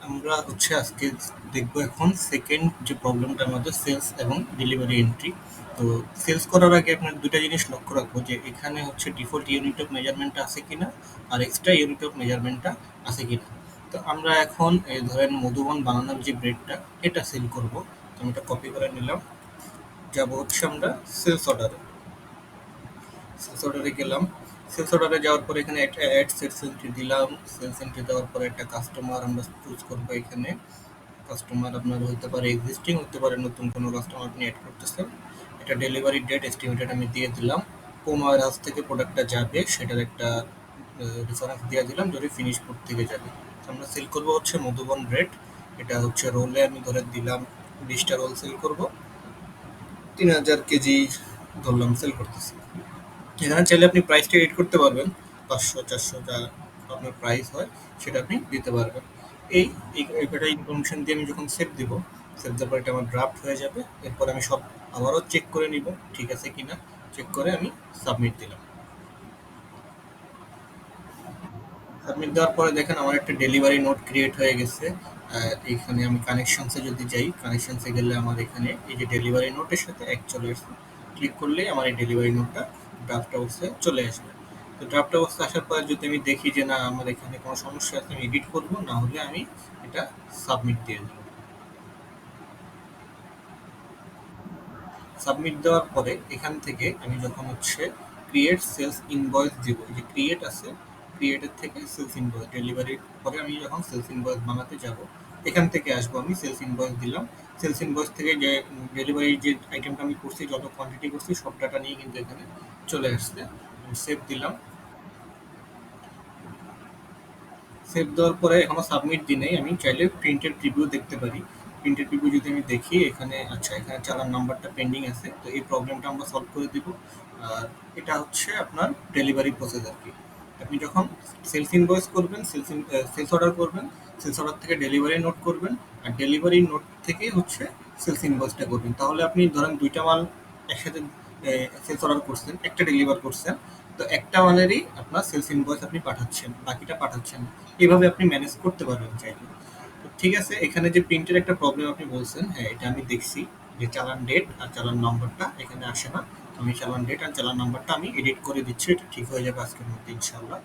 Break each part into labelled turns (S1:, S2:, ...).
S1: আমরা হচ্ছে আজকে দেখবো এখন সেকেন্ড যে প্রবলেমটা আমাদের সেলস এবং ডেলিভারি এন্ট্রি। তো সেলস করার আগে আপনার দুটা জিনিস লক্ষ্য রাখবো যে এখানে হচ্ছে ডিফল্ট ইউনিট অফ মেজারমেন্টটা আছে কিনা আর এক্সট্রা ইউনিট অফ মেজারমেন্টটা আছে কিনা। তো আমরা এখন ধরেন মধুবন বানানোর যে ব্রেডটা এটা সেল করব। তো আমি এটা কপি করে নিলাম, যাবো হচ্ছে আমরা সেলস অর্ডারে। সেলস অর্ডারে গেলাম, সেলস অর্ডারে যাওয়ার পরে এখানে একটা অ্যাড সেলস এন্ট্রি দিলাম। সেলস এন্ট্রি দেওয়ার পরে একটা কাস্টমার আমরা চুজ করবো। এখানে কাস্টমার আপনার হতে পারে এক্সিস্টিং, হতে পারে নতুন কোনো কাস্টমার আপনি অ্যাড করতেছেন। এটা ডেলিভারি ডেট এস্টিমেটেড আমি দিয়ে দিলাম। কোন ওয়্যারহাউস থেকে প্রোডাক্টটা যাবে সেটার একটা রেফারেন্স দিয়ে দিলাম, যদি ফিনিশ পোর্ট থেকে যাবে। তো আমরা সেল করবো হচ্ছে মধুবন ব্রেড। এটা হচ্ছে রোলে আমি ধরে দিলাম 20টা রোল সেল করব, 3000 কেজি ধরলাম সেল করতেছি। এখানে চাইলে আপনি প্রাইসটা এডিট করতে পারবেন, 500 400 যা আপনার প্রাইস হয় সেটা আপনি দিতে পারবেন। এই এই কটা ইনফরমেশন দিয়ে আমি যখন সেভ দিব, সেভ দেওয়ার পর এটা আমার ড্রাফট হয়ে যাবে। এরপর আমি সব আবারও চেক করে নিব ঠিক আছে কিনা। চেক করে আমি সাবমিট দিলাম। সাবমিট দেওয়ার পরে দেখেন আমার একটা ডেলিভারি নোট ক্রিয়েট হয়ে গেছে। এখানে আমি কানেকশনসে যদি যাই, কানেকশনসে গেলে আমার এখানে এই যে ডেলিভারি নোটের সাথে এক চলে আসছে। ক্লিক করলেই আমার এই ডেলিভারি নোটটা ড্রাফট অবস্থায় চলে আসবে। তো ড্রাফট অবস্থায় আসার পরে যদি আমি দেখি যে না আমার এখানে কোনো সমস্যা আছে, আমি এডিট করবো, না হলে আমি এটা সাবমিট দিয়ে দেবো। সাবমিট দেওয়ার পরে এখান থেকে আমি যখন হচ্ছে ক্রিয়েট সেলস ইনভয়েস দিব, এই যে ক্রিয়েট আছে, ক্রিয়েটের থেকে সেলস ইনভয়েস ডেলিভারির পরে আমি যখন সেলস ইনভয়েস বানাতে যাব, এখান থেকে আসবো, আমি সেলস ইনভয়েস দিলাম। সেলস ইনভয়েস থেকে যে ডেলিভারির যে আইটেমটা আমি করছি, যত কোয়ান্টিটি করছি সব ডাটা নিয়ে কিন্তু এখানে চলে আসছে। সেভ দিলাম। সেভ দেওয়ার পরে এখনো সাবমিট দিই নাই, আমি চাইলে প্রিন্টেড প্রিভিউ দেখতে পারি। প্রিন্টেড প্রিভিউ যদি আমি দেখি এখানে, আচ্ছা এখানে চালান নাম্বারটা পেন্ডিং আছে, তো এই প্রবলেমটা আমরা সলভ করে দিব। আর এটা হচ্ছে আপনার ডেলিভারি প্রসেস আর কি। আপনি যখন সেলস ইনভয়েস করবেন, সেলস অর্ডার করবেন, সেলস অর্ডার থেকে ডেলিভারি নোট করবেন, আর ডেলিভারি নোট থেকে হচ্ছে সেলস ইনভয়েসটা করবেন। তাহলে আপনি ধরেন দুইটা মাল একসাথে সেলস অর্ডার করছেন, একটা ডেলিভার করছেন, তো একটা মালেরই আপনার সেলস ইনভয়েস আপনি পাঠাচ্ছেন, বাকিটা পাঠাচ্ছেন না। এভাবে আপনি ম্যানেজ করতে পারবেন চাইলে। তো ঠিক আছে, এখানে যে প্রিন্টের একটা প্রবলেম আপনি বলছেন, হ্যাঁ এটা আমি দেখছি যে চালান ডেট আর চালান নম্বরটা এখানে আসে না। তো আমি চালান ডেট আর চালান নাম্বারটা আমি এডিট করে দিচ্ছি, এটা ঠিক হয়ে যাবে আজকের মধ্যে ইনশাল্লাহ।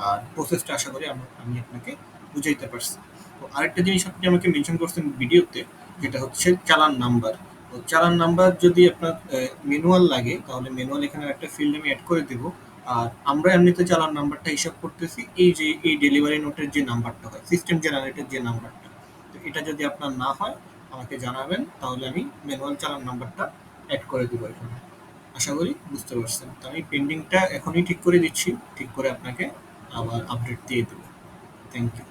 S1: আর প্রসেসটা আশা করি আমি আপনাকে বুঝাইতে পারছি। তো আরেকটা জিনিস আপনি আমাকে মেনশন করছেন ভিডিওতে, যেটা হচ্ছে চালান নাম্বার। তো চালান নাম্বার যদি আপনার ম্যানুয়াল লাগে, তাহলে ম্যানুয়াল এখানে একটা ফিল্ড আমি অ্যাড করে দেবো। আর আমরা এমনিতে চালান নাম্বারটা হিসাব করতেছি এই যে এই ডেলিভারি নোটের যে নাম্বারটা হয়, সিস্টেম জেনারেটেড যে নাম্বারটা। তো এটা যদি আপনার না হয় আমাকে জানাবেন, তাহলে আমি ম্যানুয়াল চালান নাম্বারটা অ্যাড করে দেবো এখানে। আশা করি বুঝতে পারছেন। তো আমি পেন্ডিংটা এখনই ঠিক করে দিচ্ছি, ঠিক করে আপনাকে আবার আপডেট দিয়ে দেবো। Thank you.